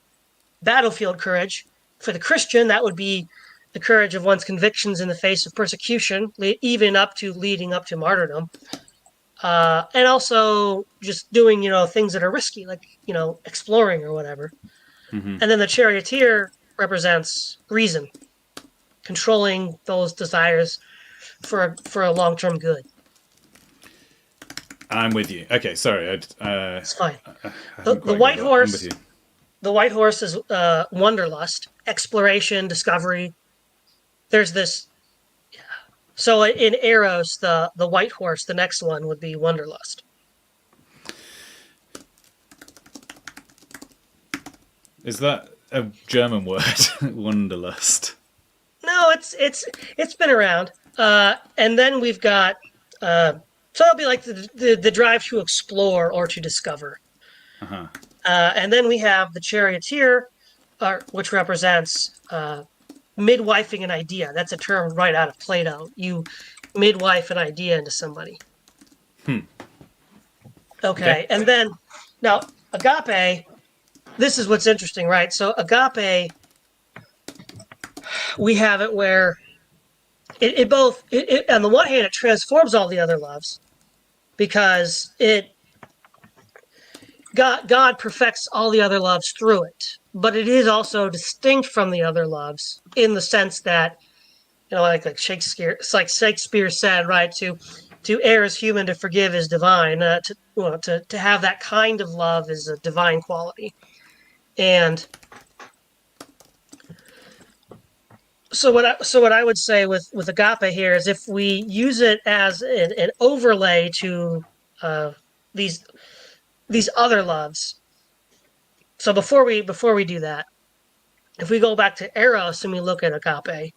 battlefield courage. For the Christian, that would be the courage of one's convictions in the face of persecution, even leading up to martyrdom. And also just doing, things that are risky, like, exploring or whatever. Mm-hmm. And then the charioteer represents reason, controlling those desires for a long term good. I'm with you. Okay, sorry, It's fine. I The, haven't the quite got white that. I'm with horse, you. the white horse is wanderlust, exploration, discovery. There's this. So in Eros, the white horse, the next one would be wanderlust. Is that a German word? Wanderlust. No, it's been around. And then we've got so it'll be like the drive to explore or to discover. Uh-huh. And then we have the charioteer, which represents midwifing an idea. That's a term right out of Plato. You midwife an idea into somebody. Hmm. Okay, and then now agape. This is what's interesting, right? So agape, we have it where it on the one hand it transforms all the other loves because God perfects all the other loves through it, but it is also distinct from the other loves in the sense that, like Shakespeare, it's like Shakespeare said, right? To err is human, to forgive is divine. To have that kind of love is a divine quality, and so what I would say with agape here is if we use it as an overlay to these other loves. So before we do that, if we go back to Eros and we look at agape,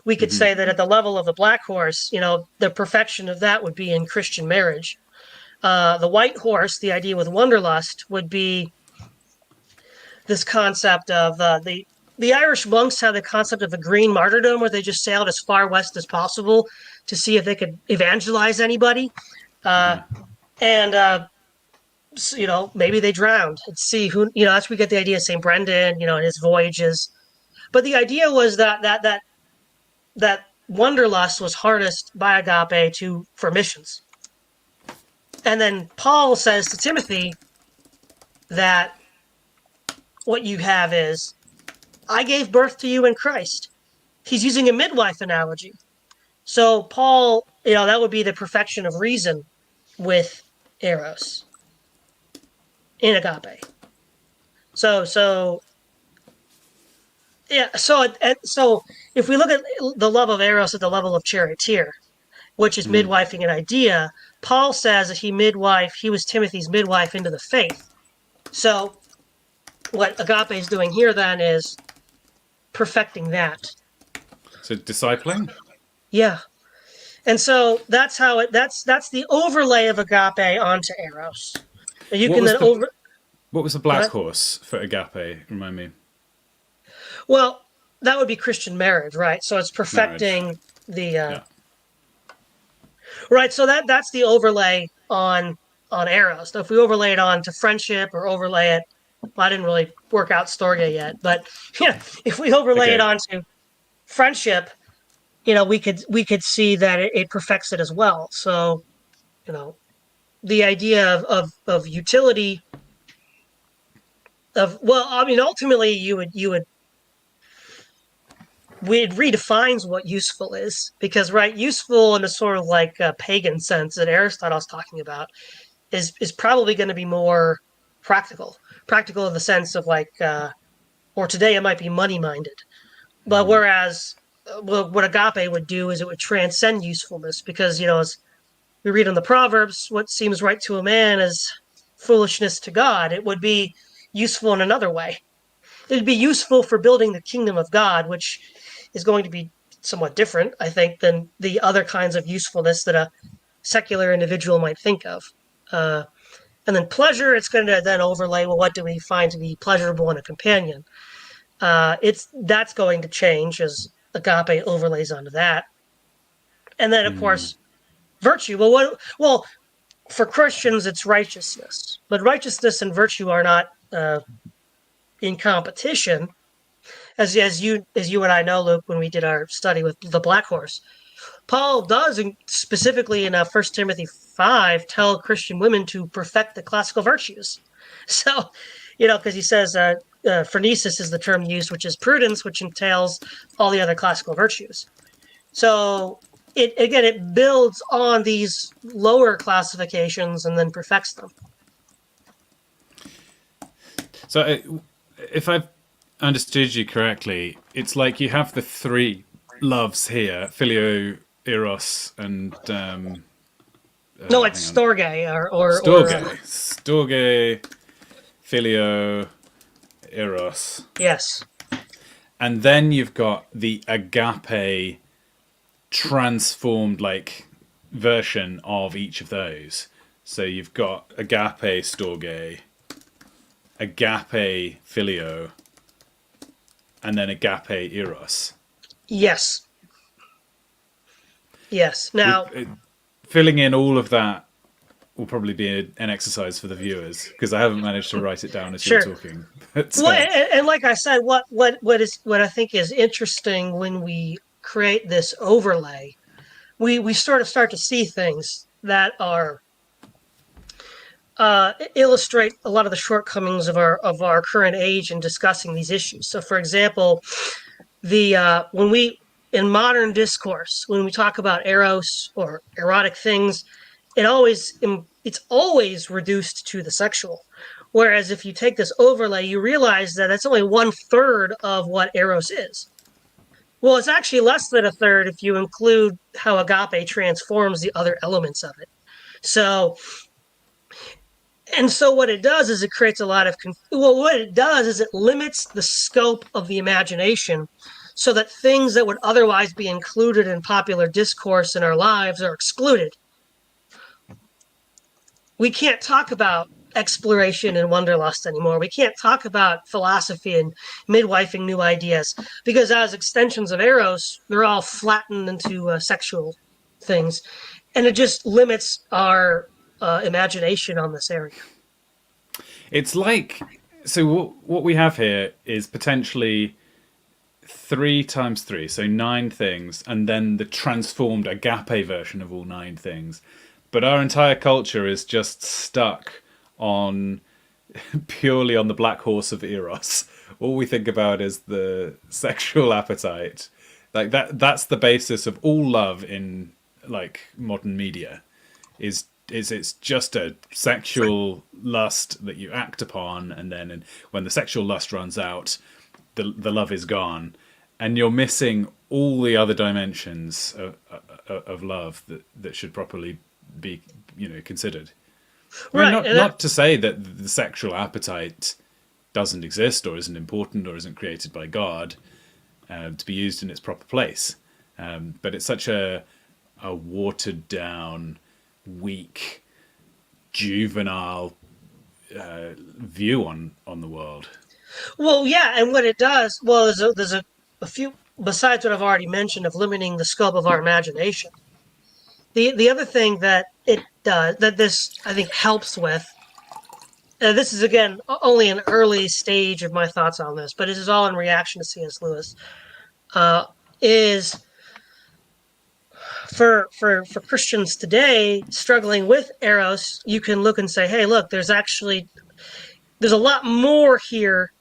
we could Mm-hmm. say that at the level of the black horse, the perfection of that would be in Christian marriage. The white horse, the idea with wanderlust, would be this concept of the Irish monks had the concept of a green martyrdom, where they just sailed as far west as possible to see if they could evangelize anybody, Uh-huh. and maybe they drowned. Let's see who, that's where we get the idea of St. Brendan, and his voyages. But the idea was that wanderlust was harnessed by agape for missions. And then Paul says to Timothy that what you have is, I gave birth to you in Christ. He's using a midwife analogy. So Paul that would be the perfection of reason with eros in agape. So yeah. So if we look at the love of eros at the level of charioteer, which is Mm. midwifing an idea, Paul says that he was Timothy's midwife into the faith. So what agape is doing here then is perfecting that. So discipling. Yeah. And so that's how it that's the overlay of agape onto eros. You What can was then the over what was the black horse for agape? Remind me. well, that would be Christian marriage, right? So it's Marriage. perfecting the Yeah. right. So that's the overlay on eros. So if we overlay it on to friendship or overlay it, well, I didn't really work out Storge yet, but yeah, if we overlay it Okay. onto friendship, we could see that it perfects it as well. So you know the idea of utility of well, I mean, ultimately you would it redefines what useful is because right, useful in a sort of like a pagan sense that Aristotle's talking about is probably going to be more practical, practical in the sense of like, or today it might be money minded. But Mm. whereas well, what agape would do is it would transcend usefulness because as we read in the Proverbs, what seems right to a man is foolishness to God. It would be useful in another way. It'd be useful for building the kingdom of God, which is going to be somewhat different, I think, than the other kinds of usefulness that a secular individual might think of. Uh, and then pleasure, it's going to then overlay. Well, what do we find to be pleasurable in a companion? It's that's going to change as agape overlays onto that. And then, of Mm. course, virtue. Well, for Christians, it's righteousness, but righteousness and virtue are not in competition. As you and I know, Luke, when we did our study with the Black Horse, Paul does specifically in 1 Timothy 5 tell Christian women to perfect the classical virtues. So, because he says phronesis is the term used, which is prudence, which entails all the other classical virtues. So it builds on these lower classifications and then perfects them. So if I've understood you correctly, it's like you have the three loves here: filio, eros, and No, it's hang on, storge or storge, storge, filio, eros, yes, and then you've got the agape transformed like version of each of those. So you've got agape storge, agape filio, and then agape eros. yes, yes. We, Now, filling in all of that will probably be an exercise for the viewers because I haven't managed to write it down as you were sure. talking. But Well, and like I said, what I think is interesting when we create this overlay, we sort of start to see things that are illustrate a lot of the shortcomings of our current age in discussing these issues. So, for example, the when we in modern discourse when we talk about eros or erotic things, it's always reduced to the sexual. Whereas if you take this overlay, you realize that it's only 1/3 of what eros is. Well, it's actually less than a third if you include how agape transforms the other elements of it. So so what it does is it creates a lot of well, what it does is it limits the scope of the imagination so that things that would otherwise be included in popular discourse in our lives are excluded. We can't talk about exploration and wanderlust anymore. We can't talk about philosophy and midwifing new ideas because as extensions of eros, they're all flattened into sexual things, and it just limits our imagination on this area. it's like so what we have here is potentially three times three, so nine things, and then the transformed agape version of all nine things. But our entire culture is just stuck on purely on the black horse of eros. All we think about is the sexual appetite. Like that's the basis of all love in like modern media is it's just a sexual lust that you act upon, and then when the sexual lust runs out, the love is gone, and you're missing all the other dimensions of love that should properly be considered. I mean, Right, not and that, not to say that the sexual appetite doesn't exist or isn't important or isn't created by God to be used in its proper place, but it's such a watered down, weak, juvenile view on the world. well, yeah, and what it does, well, a few besides what I've already mentioned of limiting the scope of our imagination. The other thing that it does that this I think helps with, this is again only an early stage of my thoughts on this, but this is all in reaction to C.S. Lewis. Uh, is for Christians today struggling with eros, you can look and say, hey, look, there's a lot more here.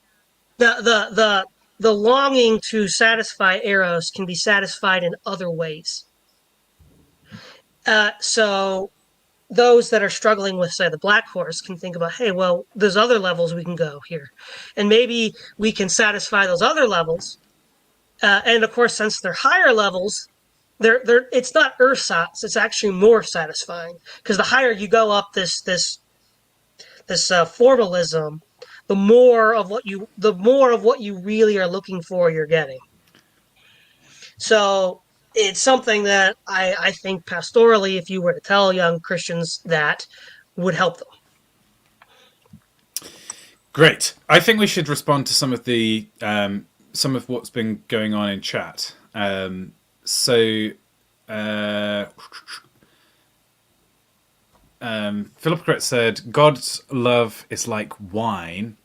The longing to satisfy eros can be satisfied in other ways. So those that are struggling with, say, the black horse can think about, hey, well, there's other levels we can go here, and maybe we can satisfy those other levels. And of course, since they're higher levels, they're it's not ersatz, it's actually more satisfying because the higher you go up this formalism, the more of what you really are looking for you're getting. So it's something that I think pastorally, if you were to tell young Christians that, would help them. Great. I think we should respond to some of what's been going on in chat. So uh, Philip Cret said, God's love is like wine,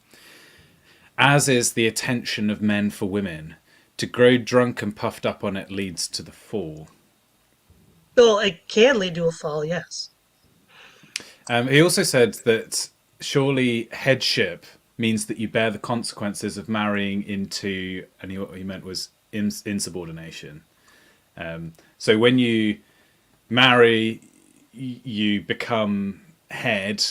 as is the attention of men for women. To grow drunk and puffed up on it leads to the fall. Well, it can lead to a fall, yes. He also said that surely headship means that you bear the consequences of marrying into, and what he meant was insubordination. So when you marry, you become head,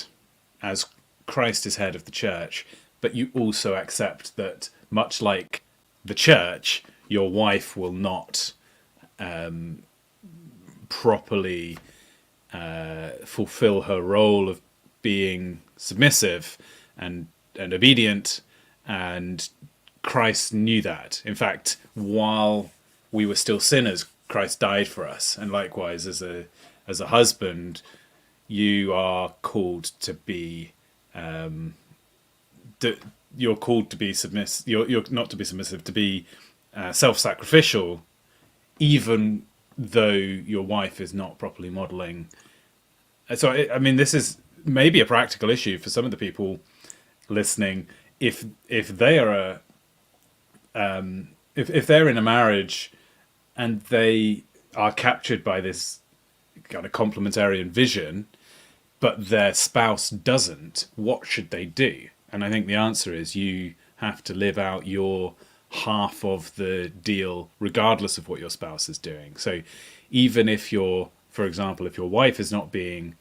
as Christ is head of the church, but you also accept that, much like the church, your wife will not properly fulfill her role of being submissive and obedient, and Christ knew that. In fact, while we were still sinners, Christ died for us, and likewise, as a husband, you are called to be you're called to be submissive. You're not to be submissive, to be self-sacrificial, even though your wife is not properly modeling. So, I mean, this is maybe a practical issue for some of the people listening. If they are if they're in a marriage and they are captured by this kind of complementarian vision, but their spouse doesn't, what should they do? And I think the answer is you have to live out your half of the deal regardless of what your spouse is doing. So even if for example, if your wife is not being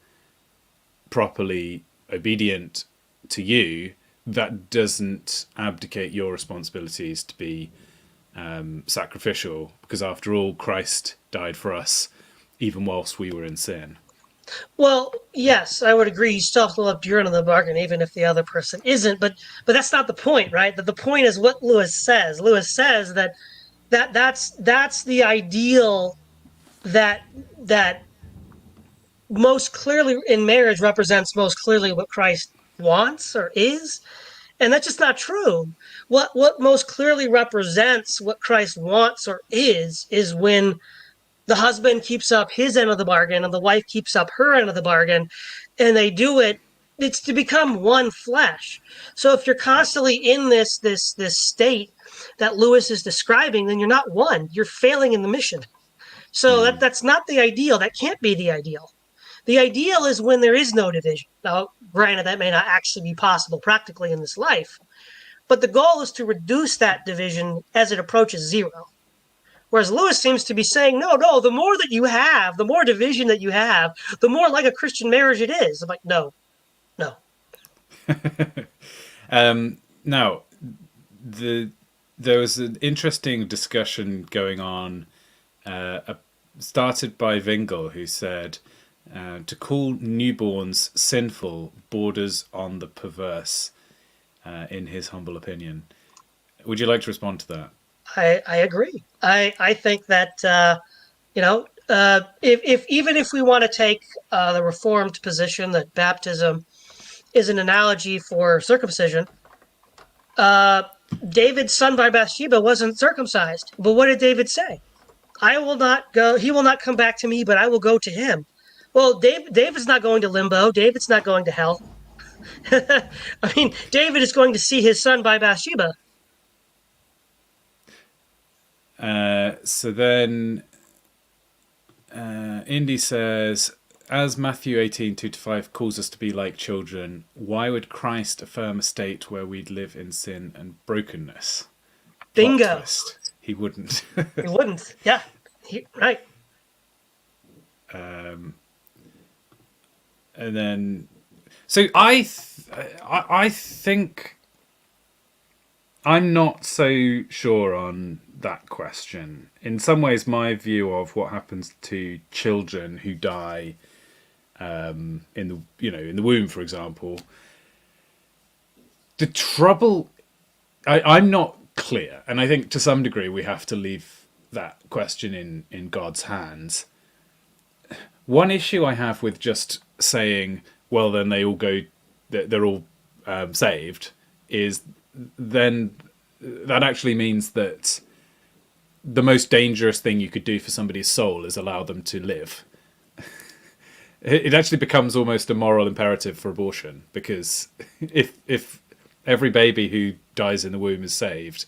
properly obedient to you, that doesn't abdicate your responsibilities to be sacrificial, because after all, Christ died for us even whilst we were in sin. Well, yes, I would agree. You still have to love your end of the bargain, even if the other person isn't. But that's not the point, right? That the point is what Lewis says. Lewis says that's the ideal that that most clearly in marriage represents most clearly what Christ wants or is, and that's just not true. What most clearly represents what Christ wants or is when the husband keeps up his end of the bargain and the wife keeps up her end of the bargain, and they do it. It's to become one flesh. So if you're constantly in this state that Lewis is describing, then you're not one. You're failing in the mission. So that's not the ideal. That can't be the ideal. The ideal is when there is no division. Now, granted, that may not actually be possible practically in this life, but the goal is to reduce that division as it approaches zero. Whereas Lewis seems to be saying, no, no, the more that you have, the more division that you have, the more like a Christian marriage it is. I'm like, no, no. Now, the there was an interesting discussion going on, started by Vingel, who said to call newborns sinful borders on the perverse, in his humble opinion. Would you like to respond to that? I agree. I think that if even if we want to take the Reformed position that baptism is an analogy for circumcision, uh, David's son by Bathsheba wasn't circumcised. But what did David say? I will not go. He will not come back to me, but I will go to him. Well, David's not going to limbo. David's not going to hell. I mean, David is going to see his son by Bathsheba. So then Indy says, as Matthew 18:2-5 calls us to be like children, why would Christ affirm a state where we'd live in sin and brokenness? Plot Bingo. twist. He wouldn't. He wouldn't. Yeah. Right. And then, so I think I'm not so sure on that question. In some ways, my view of what happens to children who die in the in the womb, for example, the trouble, I'm not clear, and I think to some degree we have to leave that question in God's hands. One issue I have with just saying, well, then they all go, they're all saved, is then that actually means that the most dangerous thing you could do for somebody's soul is allow them to live. It actually becomes almost a moral imperative for abortion, because if every baby who dies in the womb is saved,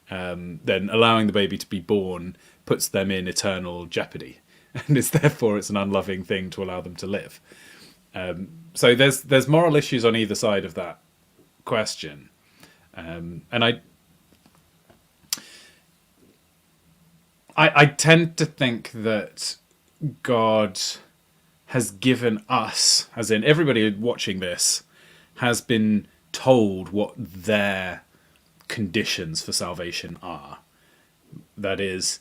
then allowing the baby to be born puts them in eternal jeopardy, and it's an unloving thing to allow them to live. So there's moral issues on either side of that question, and I tend to think that God has given us, as in everybody watching this, has been told what their conditions for salvation are. That is,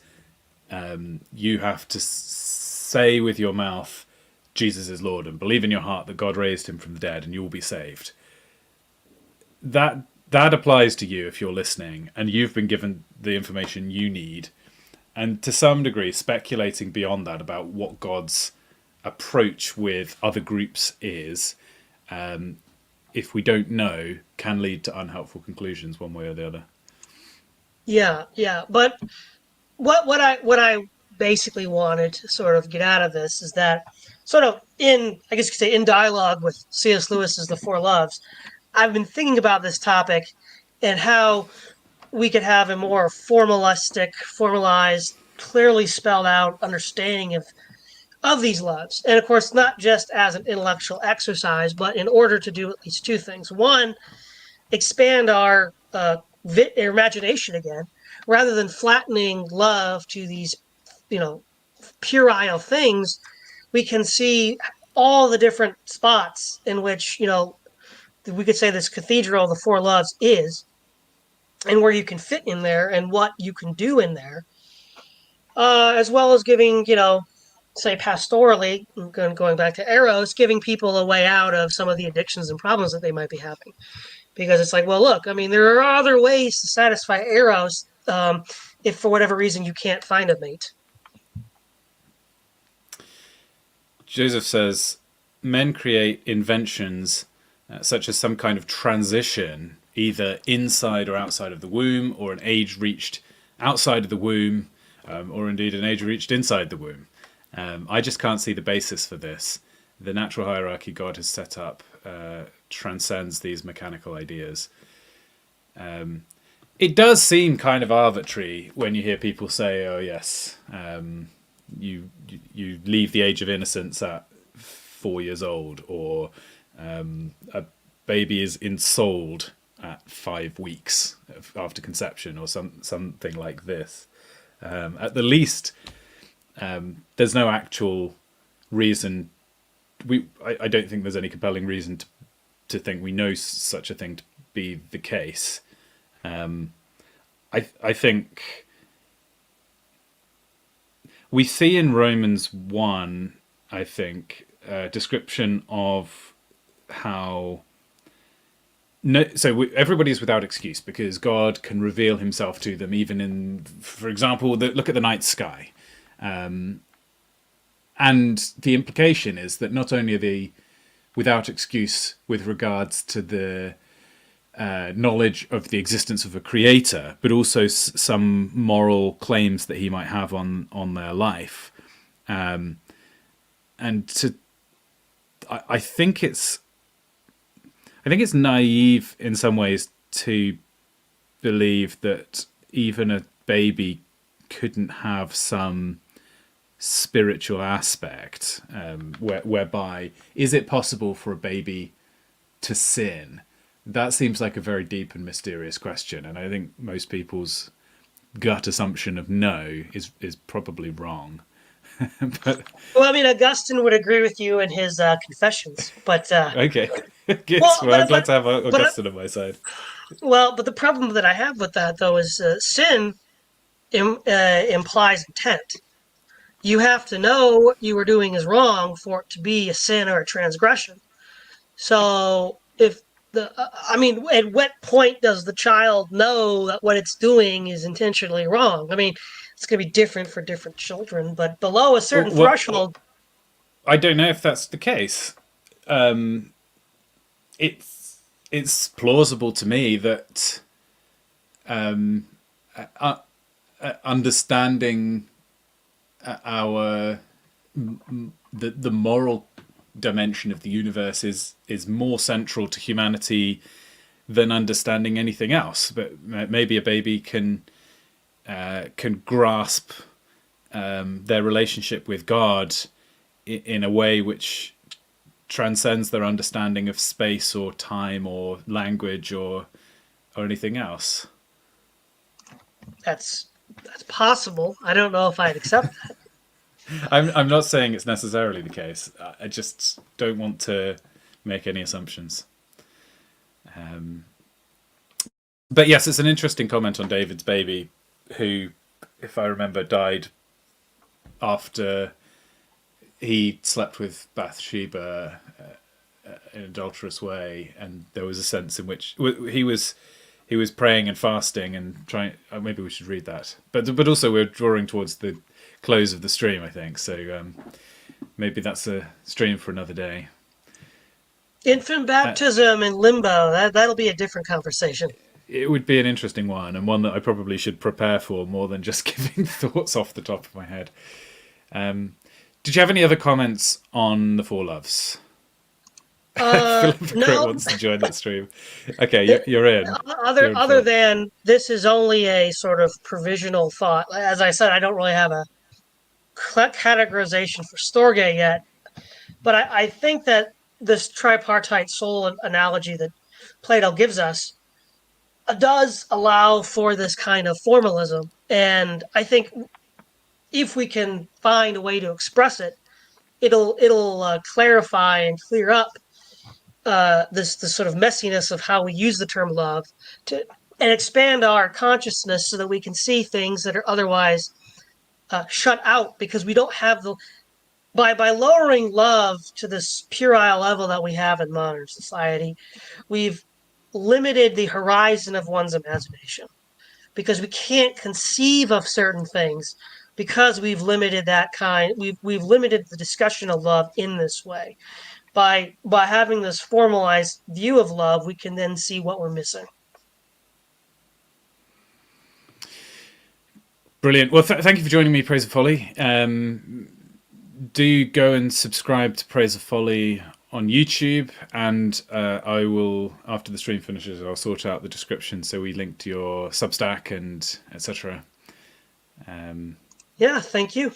you have to say with your mouth, Jesus is Lord, and believe in your heart that God raised him from the dead, and you will be saved. That applies to you if you're listening, and you've been given the information you need. And to some degree, speculating beyond that about what God's approach with other groups is, if we don't know, can lead to unhelpful conclusions one way or the other. Yeah, yeah. But what I basically wanted to sort of get out of this is that sort of in I guess you could say in dialogue with C.S. Lewis's The Four Loves, I've been thinking about this topic and how we could have a more formalized, clearly spelled out understanding of these loves. And of course, not just as an intellectual exercise, but in order to do at least two things. One, expand our imagination again, rather than flattening love to these, you know, puerile things. We can see all the different spots in which we could say this cathedral, the Four Loves, is, and where you can fit in there, and what you can do in there, as well as giving say pastorally, going back to Eros, giving people a way out of some of the addictions and problems that they might be having. Because it's like, well, look, I mean, there are other ways to satisfy Eros, if for whatever reason you can't find a mate. Joseph says, men create inventions such as some kind of transition, either inside or outside of the womb, or an age reached outside of the womb, or indeed an age reached inside the womb. I just can't see the basis for this. The natural hierarchy God has set up transcends these mechanical ideas. It does seem kind of arbitrary when you hear people say, "Oh yes, you leave the age of innocence at 4 years old," or a baby is ensouled at 5 weeks after conception, or something like this. At the least, there's no actual reason. I don't think there's any compelling reason to think we know such a thing to be the case. I think we see in Romans 1, I think, a description of how no, so everybody's without excuse because God can reveal himself to them even in, for example, look at the night sky. And the implication is that not only are they without excuse with regards to the knowledge of the existence of a creator, but also some moral claims that he might have on their life. And to, I think it's naive in some ways to believe that even a baby couldn't have some spiritual aspect, whereby is it possible for a baby to sin? That seems like a very deep and mysterious question, and I think most people's gut assumption of no is probably wrong. But Well, I mean, Augustine would agree with you in his Confessions, but okay, good. well, Well, I'm glad but to have but Augustine on my side. well, but the problem that I have with that though is sin implies intent. You have to know what you were doing is wrong for it to be a sin or a transgression. So if I mean, at what point does the child know that what it's doing is intentionally wrong? I mean, it's going to be different for different children, but below a certain Well, threshold, I don't know if that's the case. It's plausible to me that uh, understanding our the moral dimension of the universe is more central to humanity than understanding anything else. But maybe a baby can grasp their relationship with God in a way which transcends their understanding of space or time or language or anything else. that's possible. I don't know if I'd accept that. I'm not saying it's necessarily the case. I just don't want to make any assumptions. But yes, it's an interesting comment on David's baby, who, if I remember, died after he slept with Bathsheba in an adulterous way, and there was a sense in which he was praying and fasting and trying. Maybe we should read that, but also we're drawing towards the close of the stream, I think. So maybe that's a stream for another day. Infant baptism in limbo, that'll be a different conversation. It would be an interesting one, and one that I probably should prepare for more than just giving thoughts off the top of my head. Did you have any other comments on the Four Loves? Philip Crick No, wants to join that stream. Okay, you're in. You're in, other Philip. than this is only a sort of provisional thought. As I said, I don't really have a categorization for Storge yet, but I think that this tripartite soul analogy that Plato gives us does allow for this kind of formalism. And I think if we can find a way to express it, it'll clarify and clear up this sort of messiness of how we use the term love to and expand our consciousness so that we can see things that are otherwise shut out because we don't have the by lowering love to this puerile level that we have in modern society, we've limited the horizon of one's imagination because we can't conceive of certain things because we've limited we've limited the discussion of love in this way. By having this formalized view of love, we can then see what we're missing. Brilliant. Well, thank you for joining me, Praise of Folly. Do go and subscribe to Praise of Folly on YouTube, and I will, after the stream finishes, I'll sort out the description so we link to your Substack and etc. Yeah, thank you.